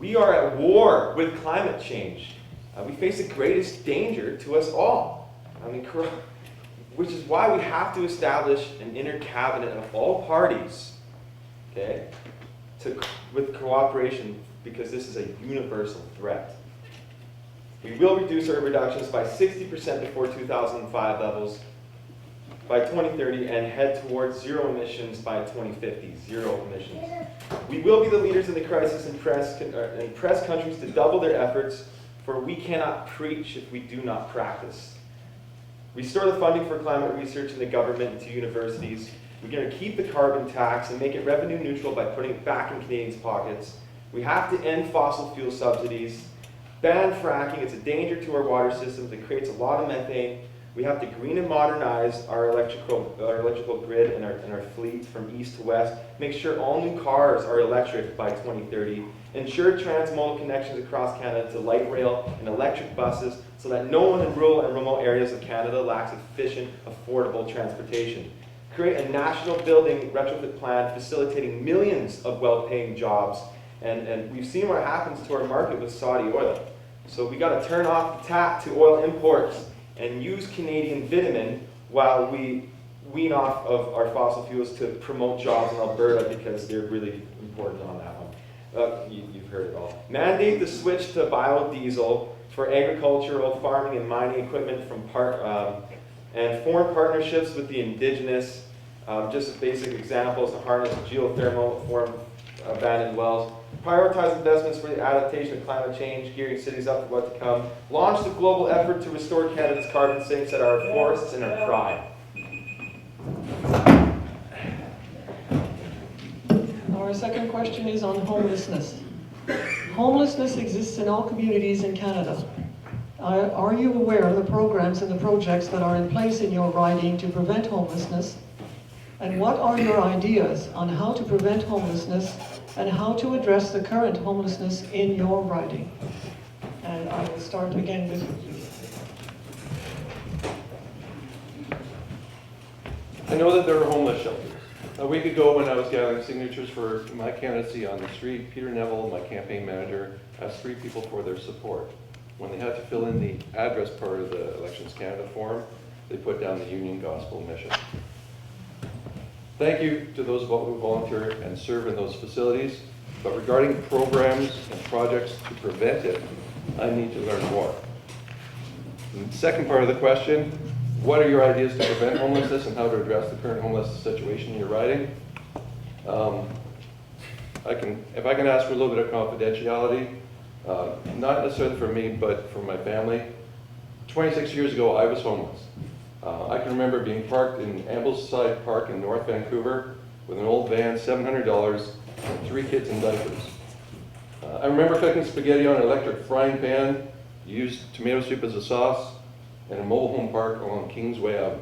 We are at war with climate change. We face the greatest danger to us all. I mean, which is why we have to establish an inter-cabinet of all parties, okay, with cooperation, because this is a universal threat. We will reduce our reductions by 60% before 2005 levels by 2030 and head towards zero emissions by 2050, zero emissions. We will be the leaders in the crisis and press countries to double their efforts, for we cannot preach if we do not practice. Restore the funding for climate research in the government and to universities. We're going to keep the carbon tax and make it revenue neutral by putting it back in Canadians' pockets. We have to end fossil fuel subsidies, ban fracking. It's a danger to our water systems. It creates a lot of methane. We have to green and modernize our electrical grid and our fleet from east to west. Make sure all new cars are electric by 2030. Ensure transmodal connections across Canada to light rail and electric buses so that no one in rural and remote areas of Canada lacks efficient, affordable transportation. Create a national building retrofit plan facilitating millions of well-paying jobs. And we've seen what happens to our market with Saudi oil. So we got to turn off the tap to oil imports and use Canadian bitumen while we wean off of our fossil fuels to promote jobs in Alberta, because they're really important on that one. You've heard it all. Mandate the switch to biodiesel for agricultural, farming, and mining equipment and form partnerships with the Indigenous. Just basic examples to harness geothermal, form abandoned wells. Prioritize investments for the adaptation of climate change, gearing cities up for what to come. Launch the global effort to restore Canada's carbon sinks that are our forests and our pride. Our second question is on homelessness. Homelessness exists in all communities in Canada. Are you aware of the programs and the projects that are in place in your riding to prevent homelessness? And what are your ideas on how to prevent homelessness and how to address the current homelessness in your riding? And I will start again with you. I know that there are homeless shelters. A week ago, when I was gathering signatures for my candidacy on the street, Peter Neville, my campaign manager, asked 3 people for their support. When they had to fill in the address part of the Elections Canada form, they put down the Union Gospel Mission. Thank you to those who volunteer and serve in those facilities, but regarding programs and projects to prevent it, I need to learn more. And the second part of the question, what are your ideas to prevent homelessness and how to address the current homeless situation in your riding? If I can ask for a little bit of confidentiality, not necessarily for me, but for my family. 26 years ago, I was homeless. I can remember being parked in Ambleside Park in North Vancouver with an old van, $700, and 3 kids in diapers. I remember cooking spaghetti on an electric frying pan, used tomato soup as a sauce, in a mobile home park along Kingsway Avenue.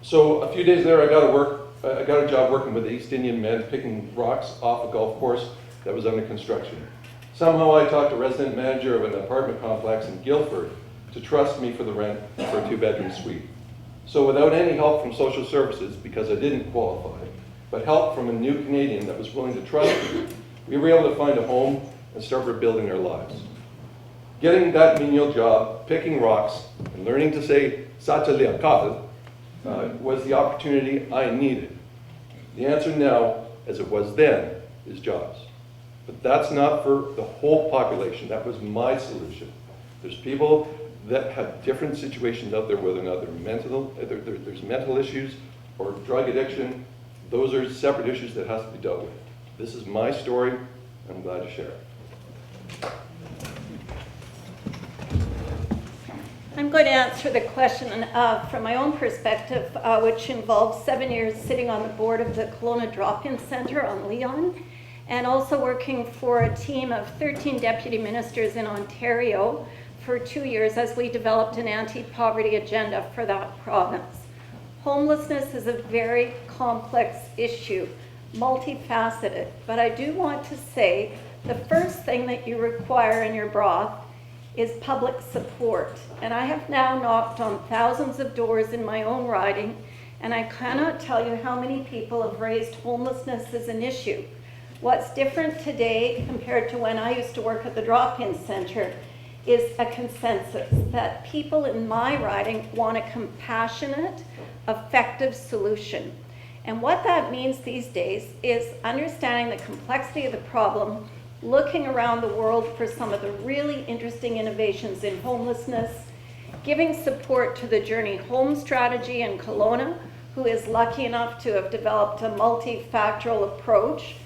So a few days later, I got a job working with the East Indian men, picking rocks off a golf course that was under construction. Somehow I talked a resident manager of an apartment complex in Guildford to trust me for the rent for a 2-bedroom suite. So without any help from social services, because I didn't qualify, but help from a new Canadian that was willing to trust me, we were able to find a home and start rebuilding our lives. Getting that menial job, picking rocks, and learning to say "Satale Akal" was the opportunity I needed. The answer now, as it was then, is jobs. But that's not for the whole population. That was my solution. There's people that have different situations out there, whether or not there's mental issues or drug addiction. Those are separate issues that has to be dealt with. This is my story, and I'm glad to share it. I'm going to answer the question from my own perspective, which involves 7 years sitting on the board of the Kelowna Drop-In Centre on Leon, and also working for a team of 13 deputy ministers in Ontario for 2 years as we developed an anti-poverty agenda for that province. Homelessness is a very complex issue, multifaceted, but I do want to say the first thing that you require in your broth is public support. And I have now knocked on thousands of doors in my own riding, and I cannot tell you how many people have raised homelessness as an issue. What's different today compared to when I used to work at the drop-in center is a consensus that people in my riding want a compassionate, effective solution. And what that means these days is understanding the complexity of the problem, looking around the world for some of the really interesting innovations in homelessness, giving support to the Journey Home strategy in Kelowna, who is lucky enough to have developed a multifactorial approach.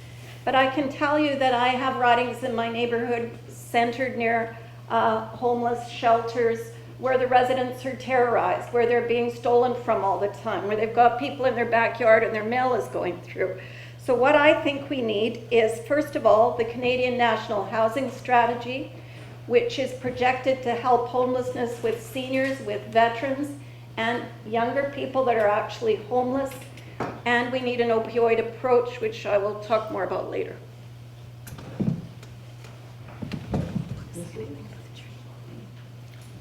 But I can tell you that I have ridings in my neighborhood centered near homeless shelters where the residents are terrorized, where they're being stolen from all the time, where they've got people in their backyard and their mail is going through. So what I think we need is, first of all, the Canadian National Housing Strategy, which is projected to help homelessness with seniors, with veterans, and younger people that are actually homeless. And we need an opioid approach, which I will talk more about later.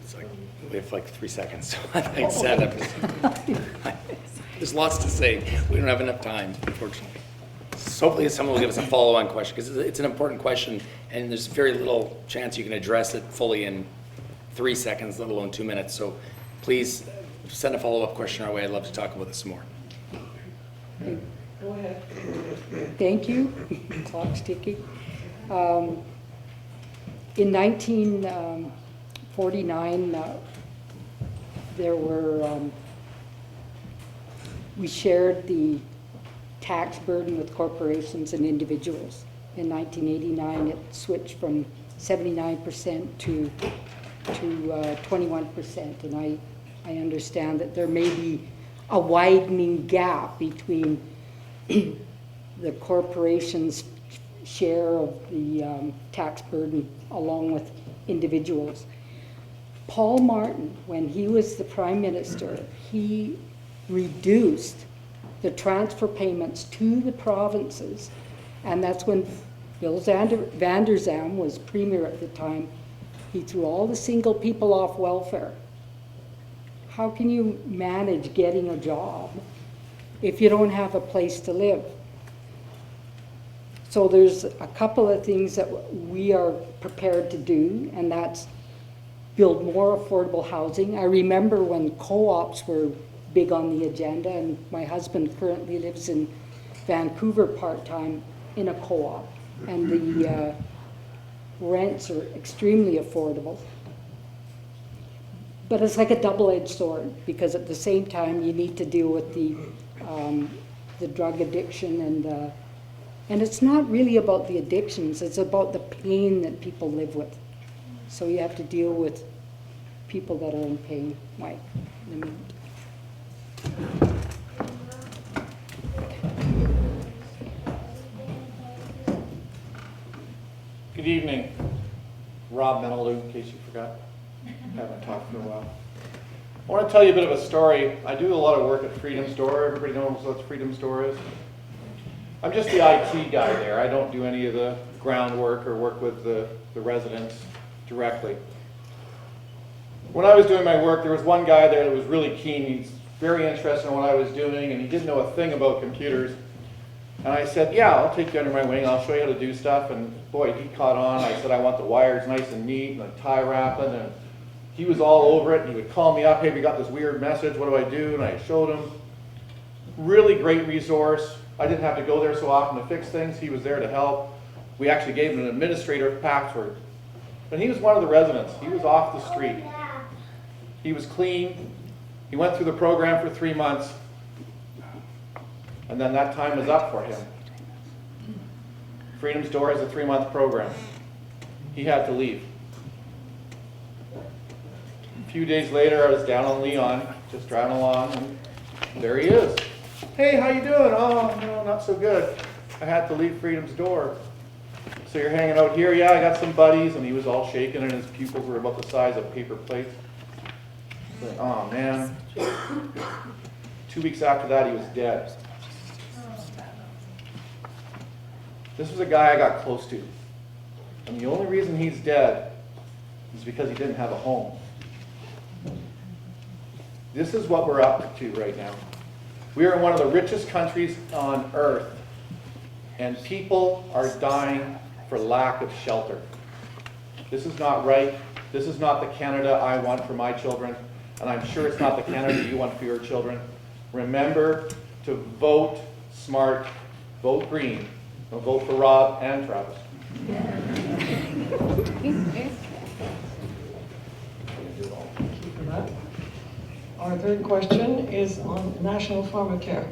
It's like, we have like 3 seconds, so I think set up. There's lots to say. We don't have enough time, unfortunately. So hopefully someone will give us a follow-on question, because it's an important question, and there's very little chance you can address it fully in 3 seconds, let alone 2 minutes. So please send a follow-up question our way. I'd love to talk about this some more. Go ahead. Thank you. Clock's ticking. In 1949, there were, we shared the tax burden with corporations and individuals. In 1989, it switched from 79% to 21%, and I understand that there may be a widening gap between the corporation's share of the tax burden along with individuals. Paul Martin, when he was the Prime Minister, he reduced the transfer payments to the provinces, and that's when Bill Van der Zalm was Premier at the time. He threw all the single people off welfare. How can you manage getting a job if you don't have a place to live? So there's a couple of things that we are prepared to do, and that's build more affordable housing. I remember when co-ops were big on the agenda, and my husband currently lives in Vancouver part-time in a co-op, and the rents are extremely affordable. But it's like a double-edged sword, because at the same time you need to deal with the drug addiction, and it's not really about the addictions, it's about the pain that people live with. So you have to deal with people that are in pain. Mike, let me. Good evening. Rob Menelou, in case you forgot. Haven't talked for a while. I want to tell you a bit of a story. I do a lot of work at Freedom Store. Everybody knows what Freedom Store is. I'm just the IT guy there. I don't do any of the groundwork or work with the residents directly. When I was doing my work, there was one guy there that was really keen. He's very interested in what I was doing, and he didn't know a thing about computers. And I said, yeah, I'll take you under my wing. I'll show you how to do stuff. And boy, he caught on. I said, I want the wires nice and neat and the tie wrapping. And he was all over it. And he would call me up, hey, we got this weird message. What do I do? And I showed him. Really great resource. I didn't have to go there so often to fix things. He was there to help. We actually gave him an administrator password. But he was one of the residents. He was off the street. He was clean. He went through the program for 3 months. And then that time was up for him. Freedom's Door is a 3-month program. He had to leave. A few days later, I was down on Leon, just driving along, and there he is. Hey, how you doing? Oh, no, not so good. I had to leave Freedom's Door. So you're hanging out here? Yeah, I got some buddies. And he was all shaking, and his pupils were about the size of paper plates. Like, oh, man. 2 weeks after that, he was dead. This was a guy I got close to. And the only reason he's dead is because he didn't have a home. This is what we're up to right now. We are in one of the richest countries on earth. And people are dying for lack of shelter. This is not right. This is not the Canada I want for my children, and I'm sure it's not the Canada you want for your children. Remember to vote smart, vote green, and vote for Rob and Travis. Our third question is on national pharmacare.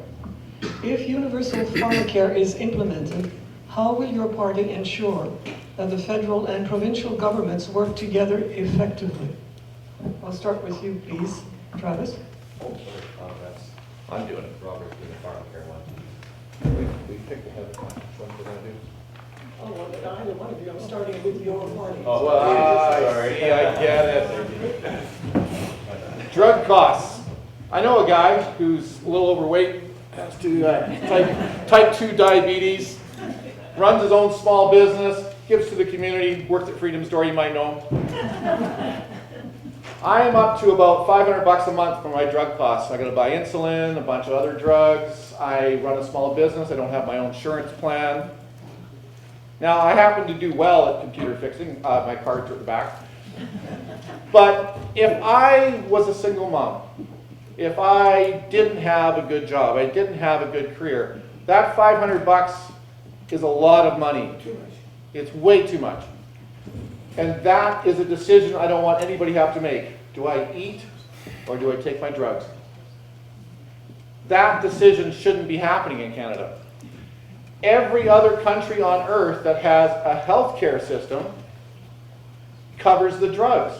If universal pharmacare is implemented, how will your party ensure that the federal and provincial governments work together effectively? I'll start with you, please, Travis. I'm doing it. Robert's doing the pharmacare one. We picked ahead of one we're going to do. Oh, well, either one of you, I'm starting with your party. Oh, well, I get it. Drug costs. I know a guy who's a little overweight, has type 2 diabetes, runs his own small business, gives to the community, works at Freedom Store, you might know him. I am up to about $500 a month for my drug costs. I got to buy insulin, a bunch of other drugs. I run a small business. I don't have my own insurance plan. Now, I happen to do well at computer fixing. My cards are at the back. But if I was a single mom, if I didn't have a good job, I didn't have a good career, that $500 is a lot of money. It's way too much. And that is a decision I don't want anybody to have to make. Do I eat or do I take my drugs? That decision shouldn't be happening in Canada. Every other country on earth that has a healthcare system covers the drugs.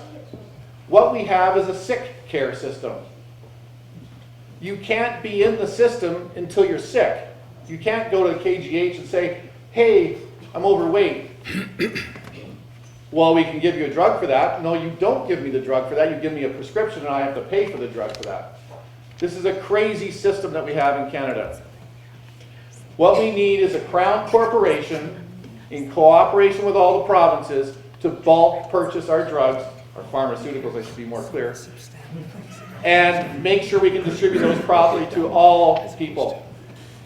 What we have is a sick care system. You can't be in the system until you're sick. You can't go to the KGH and say, hey, I'm overweight. Well, we can give you a drug for that. No, you don't give me the drug for that. You give me a prescription and I have to pay for the drug for that. This is a crazy system that we have in Canada. What we need is a crown corporation in cooperation with all the provinces to bulk purchase our drugs, our pharmaceuticals, I should be more clear, and make sure we can distribute those properly to all people.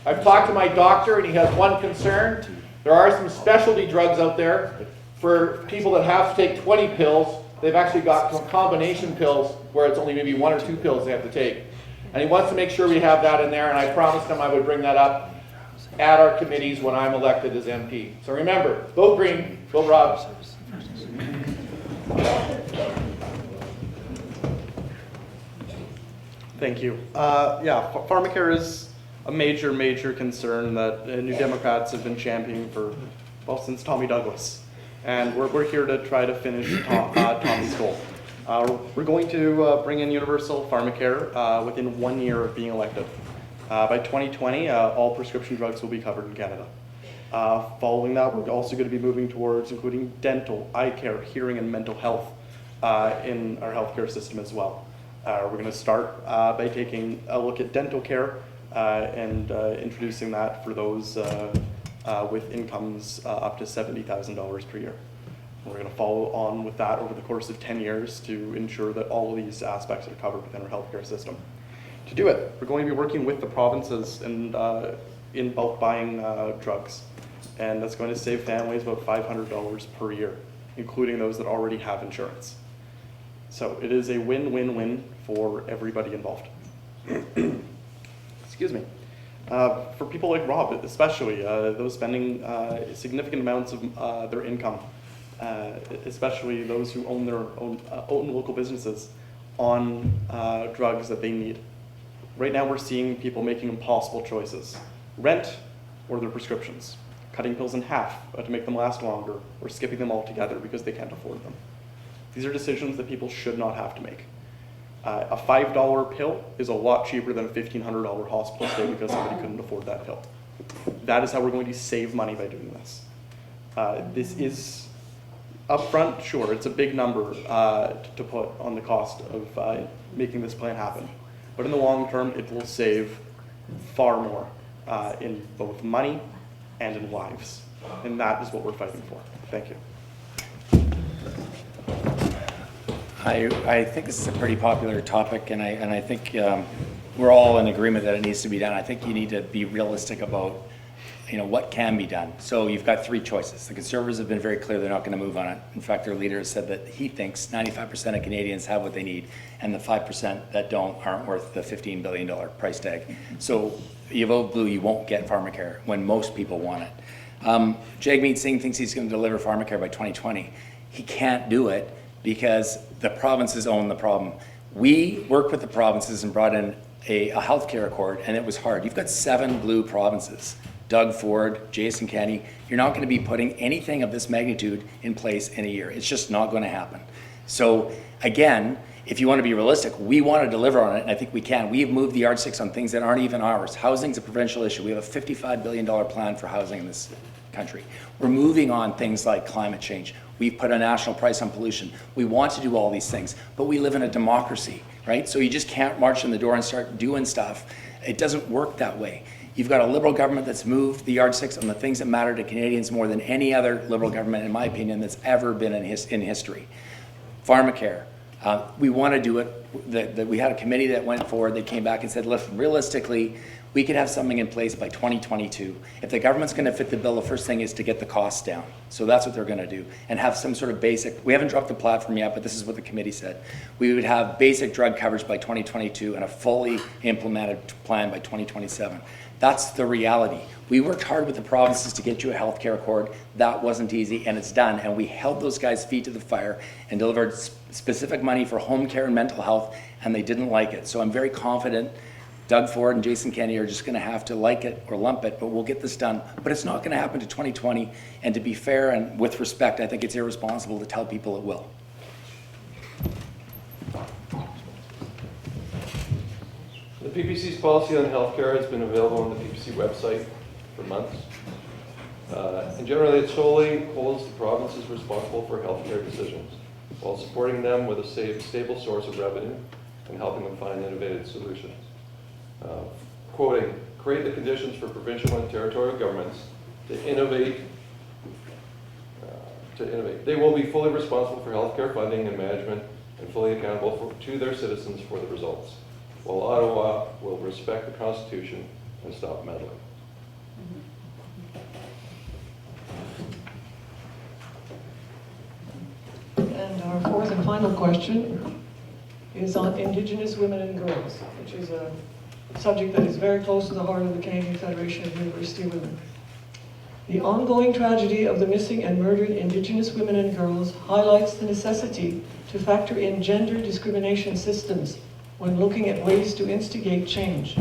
I've talked to my doctor and he has one concern. There are some specialty drugs out there for people that have to take 20 pills. They've actually got some combination pills where it's only maybe 1 or 2 pills they have to take. And he wants to make sure we have that in there, and I promised him I would bring that up at our committees when I'm elected as MP. So remember, vote green, vote Rob. Thank you. Pharmacare is a major concern that New Democrats have been championing for, well, since Tommy Douglas. And we're here to try to finish Tommy's goal. We're going to bring in universal pharmacare within 1 year of being elected. By 2020, all prescription drugs will be covered in Canada. Following that, we're also going to be moving towards including dental, eye care, hearing, and mental health in our healthcare system as well. We're going to start by taking a look at dental care and introducing that for those with incomes up to $70,000 per year. We're going to follow on with that over the course of 10 years to ensure that all of these aspects are covered within our healthcare system. To do it, we're going to be working with the provinces and in bulk buying drugs. And that's going to save families about $500 per year, including those that already have insurance. So it is a win-win-win for everybody involved. Excuse me. For people like Rob, especially, those spending significant amounts of their income, especially those who own their own local businesses, on drugs that they need. Right now we're seeing people making impossible choices. Rent or their prescriptions. Cutting pills in half to make them last longer, or skipping them altogether because they can't afford them. These are decisions that people should not have to make. A $5 pill is a lot cheaper than a $1,500 hospital stay because somebody couldn't afford that pill. That is how we're going to save money by doing this. This is upfront, sure, it's a big number to put on the cost of making this plan happen. But in the long term, it will save far more in both money and in lives. And that is what we're fighting for. Thank you. I think this is a pretty popular topic, and I think we're all in agreement that it needs to be done. I think you need to be realistic about what can be done. So you've got three choices. The Conservatives have been very clear they're not going to move on it. In fact, their leader has said that he thinks 95% of Canadians have what they need, and the 5% that don't aren't worth the $15 billion price tag. So you vote blue, you won't get pharmacare when most people want it. Jagmeet Singh thinks he's going to deliver pharmacare by 2020. He can't do it because the provinces own the problem. We worked with the provinces and brought in a healthcare accord, and it was hard. You've got 7 blue provinces. Doug Ford, Jason Kenney, you're not going to be putting anything of this magnitude in place in a year. It's just not going to happen. So again, if you want to be realistic, we want to deliver on it, and I think we can. We've moved the yardsticks on things that aren't even ours. Housing's a provincial issue. We have a $55 billion plan for housing in this country. We're moving on things like climate change. We've put a national price on pollution. We want to do all these things, but we live in a democracy, right? So you just can't march in the door and start doing stuff. It doesn't work that way. You've got a Liberal government that's moved the yardsticks on the things that matter to Canadians more than any other Liberal government, in my opinion, that's ever been in history. Pharmacare. We want to do it. We had a committee that went forward. They came back and said, listen, realistically, we could have something in place by 2022. If the government's going to fit the bill, the first thing is to get the costs down. So that's what they're going to do, and have some sort of basic, we haven't dropped the platform yet, but this is what the committee said. We would have basic drug coverage by 2022 and a fully implemented plan by 2027. That's the reality. We worked hard with the provinces to get you a healthcare accord. That wasn't easy, and it's done. And we held those guys' feet to the fire and delivered specific money for home care and mental health, and they didn't like it. So I'm very confident Doug Ford and Jason Kenney are just going to have to like it or lump it, but we'll get this done. But it's not going to happen to 2020. And to be fair and with respect, I think it's irresponsible to tell people it will. The PPC's policy on healthcare has been available on the PPC website for months. And generally, it solely holds the provinces responsible for healthcare decisions, while supporting them with a stable source of revenue and helping them find innovative solutions. Quoting, create the conditions for provincial and territorial governments to innovate. They will be fully responsible for healthcare funding and management and fully accountable to their citizens for the results, while Ottawa will respect the Constitution and stop meddling. And our fourth and final question is on Indigenous women and girls, which is a subject that is very close to the heart of the Canadian Federation of University Women. The ongoing tragedy of the missing and murdered Indigenous women and girls highlights the necessity to factor in gender discrimination systems when looking at ways to instigate change.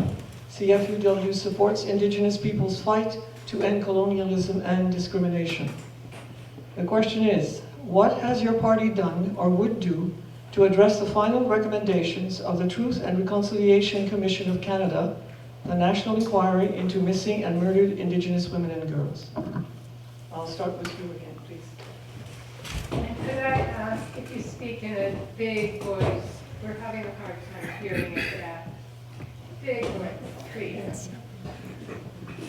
CFUW supports Indigenous people's fight to end colonialism and discrimination. The question is, what has your party done or would do to address the final recommendations of the Truth and Reconciliation Commission of Canada, the National Inquiry into Missing and Murdered Indigenous Women and Girls? I'll start with you again, please. And could I ask if you speak in a big voice? We're having a hard time hearing it. Big voice, please.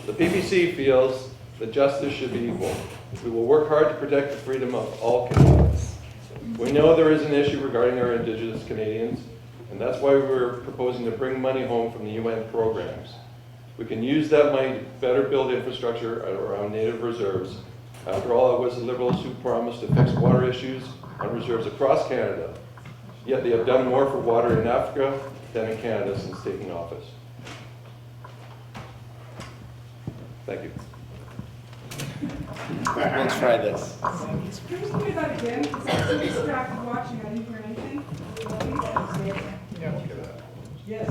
The PPC feels that justice should be equal. We will work hard to protect the freedom of all Canadians. We know there is an issue regarding our Indigenous Canadians, and that's why we're proposing to bring money home from the UN programs. We can use that money to better build infrastructure around native reserves. After all, it was the Liberals who promised to fix water issues on reserves across Canada. Yet they have done more for water in Africa than in Canada since taking office. Thank you. We'll try this. Can you say that again? Because I was so distracted watching, I didn't hear anything. Yes.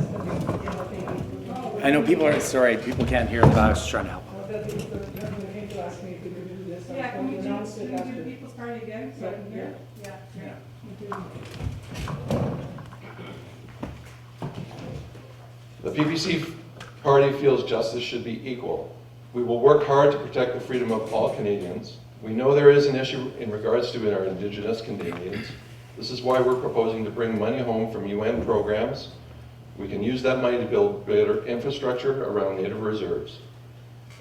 I know people are, sorry, people can't hear, but I was just trying to help. Yeah, can we do the People's Party again so I can hear? Yeah. The PPC party feels justice should be equal. We will work hard to protect the freedom of all Canadians. We know there is an issue in regards to our Indigenous Canadians. This is why we're proposing to bring money home from UN programs. We can use that money to build better infrastructure around native reserves.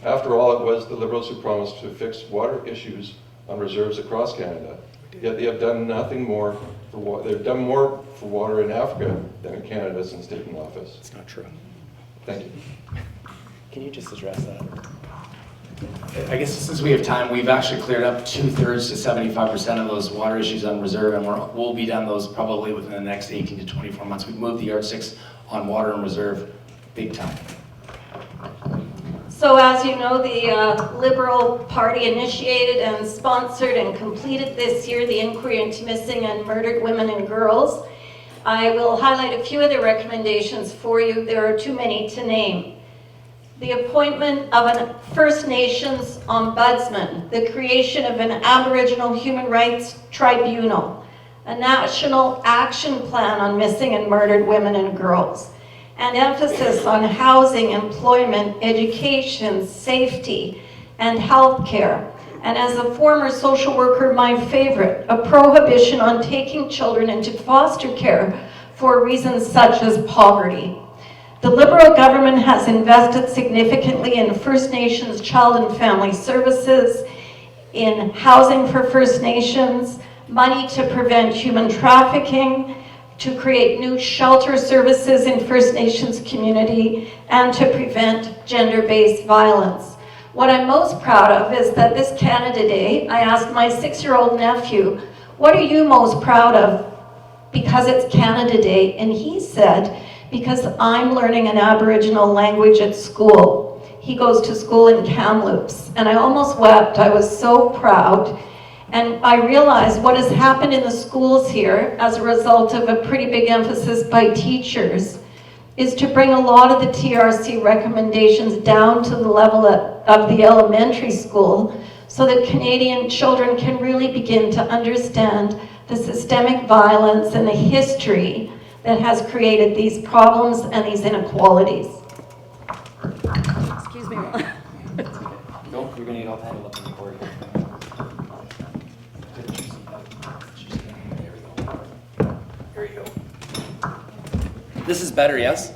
After all, it was the Liberals who promised to fix water issues on reserves across Canada. Yet they have done nothing more for they've done more for water in Africa than in Canada since taking office. It's not true. Thank you. Can you just address that? I guess since we have time, we've actually cleared up 2/3 to 75% of those water issues on reserve, and we'll be done those probably within the next 18 to 24 months. We've moved the yardsticks on water and reserve big time. So as you know, the Liberal Party initiated and sponsored and completed this year the inquiry into missing and murdered women and girls. I will highlight a few of the recommendations for you. There are too many to name. The appointment of a First Nations ombudsman, the creation of an Aboriginal Human Rights Tribunal, a national action plan on missing and murdered women and girls, and emphasis on housing, employment, education, safety, and health care. And as a former social worker, my favorite, a prohibition on taking children into foster care for reasons such as poverty. The Liberal government has invested significantly in First Nations child and family services, in housing for First Nations, money to prevent human trafficking, to create new shelter services in First Nations community, and to prevent gender-based violence. What I'm most proud of is that this Canada Day, I asked my 6-year-old nephew, what are you most proud of because it's Canada Day? And he said, because I'm learning an Aboriginal language at school. He goes to school in Kamloops, and I almost wept. I was so proud. And I realized what has happened in the schools here as a result of a pretty big emphasis by teachers is to bring a lot of the TRC recommendations down to the level of the elementary school so that Canadian children can really begin to understand the systemic violence and the history that has created these problems and these inequalities. Excuse me. Nope, you're gonna need all that to look in the corridor. There you go. This is better, yes?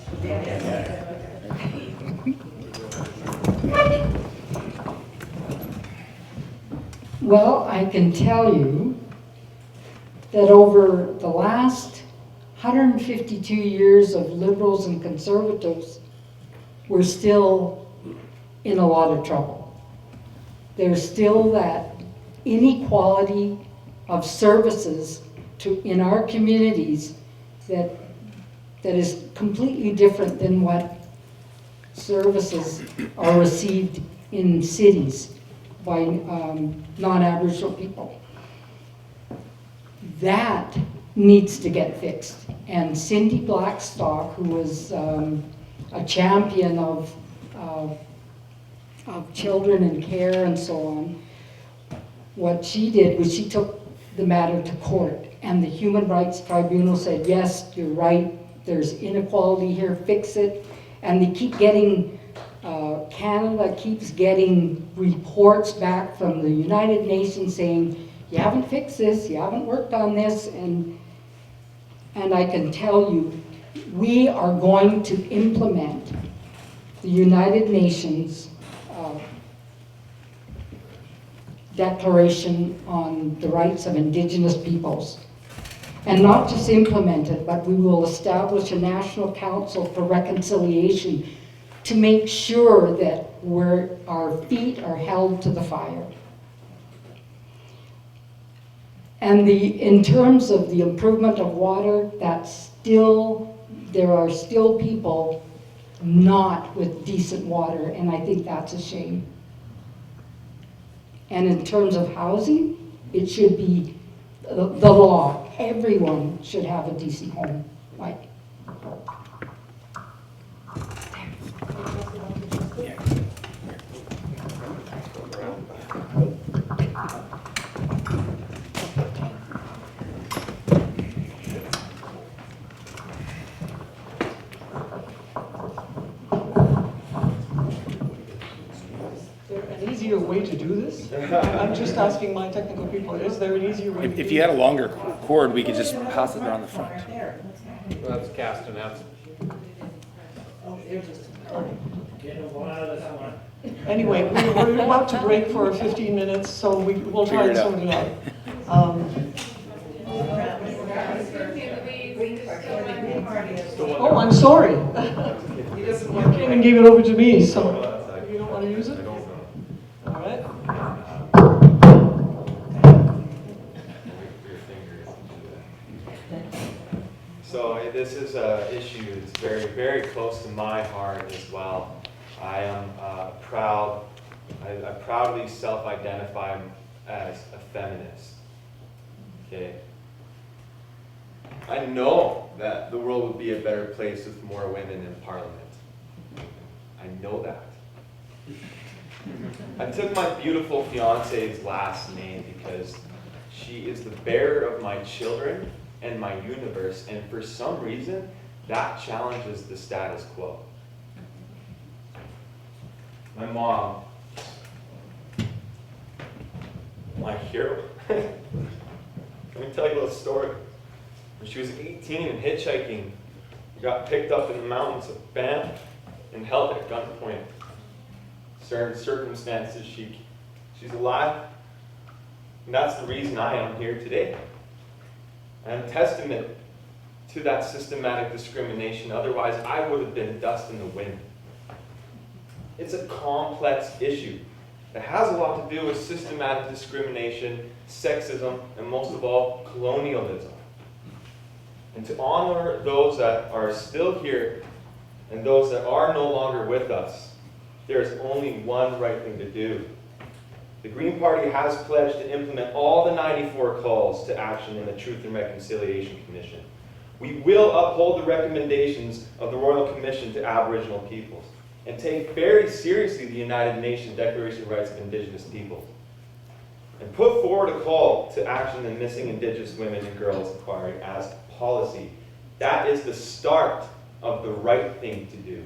Well, I can tell you that over the last 152 years of Liberals and Conservatives, we're still in a lot of trouble. There's still that inequality of services in our communities that is completely different than what services are received in cities by non-Aboriginal people. That needs to get fixed. And Cindy Blackstock, who was a champion of children and care and so on, what she did was she took the matter to court, and the Human Rights Tribunal said, yes, you're right, there's inequality here, fix it. And they keep getting, Canada keeps getting reports back from the United Nations saying, you haven't fixed this, you haven't worked on this, and I can tell you, we are going to implement the United Nations Declaration on the Rights of Indigenous Peoples. And not just implement it, but we will establish a National Council for Reconciliation to make sure that our feet are held to the fire. And in terms of the improvement of water, there are still people not with decent water, and I think that's a shame. And in terms of housing, it should be the law. Everyone should have a decent home. Right? Easier way to do this? I'm just asking my technical people, is there an easier way to do If you had a longer cord, we could just pass it around the front. Well, that's cast and out. Anyway, we're about to break for 15 minutes, so we'll try and sort it out. Oh, I'm sorry. You came and gave it over to me, so you don't want to use it? All right. So this is an issue that's very, very close to my heart as well. I am proud, I proudly self-identify as a feminist. Okay. I know that the world would be a better place with more women in parliament. I know that. I took my beautiful fiance's last name because she is the bearer of my children and my universe, and for some reason, that challenges the status quo. My mom, my hero. Let me tell you a little story. When she was 18 and hitchhiking, got picked up in the mountains of Banff and held at gunpoint. Certain circumstances, she's alive, and that's the reason I am here today. I'm a testament to that systematic discrimination. Otherwise, I would have been dust in the wind. It's a complex issue that has a lot to do with systematic discrimination, sexism, and most of all, colonialism. And to honor those that are still here and those that are no longer with us, there is only one right thing to do. The Green Party has pledged to implement all the 94 calls to action in the Truth and Reconciliation Commission. We will uphold the recommendations of the Royal Commission to Aboriginal Peoples and take very seriously the United Nations Declaration of Rights of Indigenous Peoples, and put forward a call to action in missing Indigenous women and girls inquiry as policy. That is the start of the right thing to do.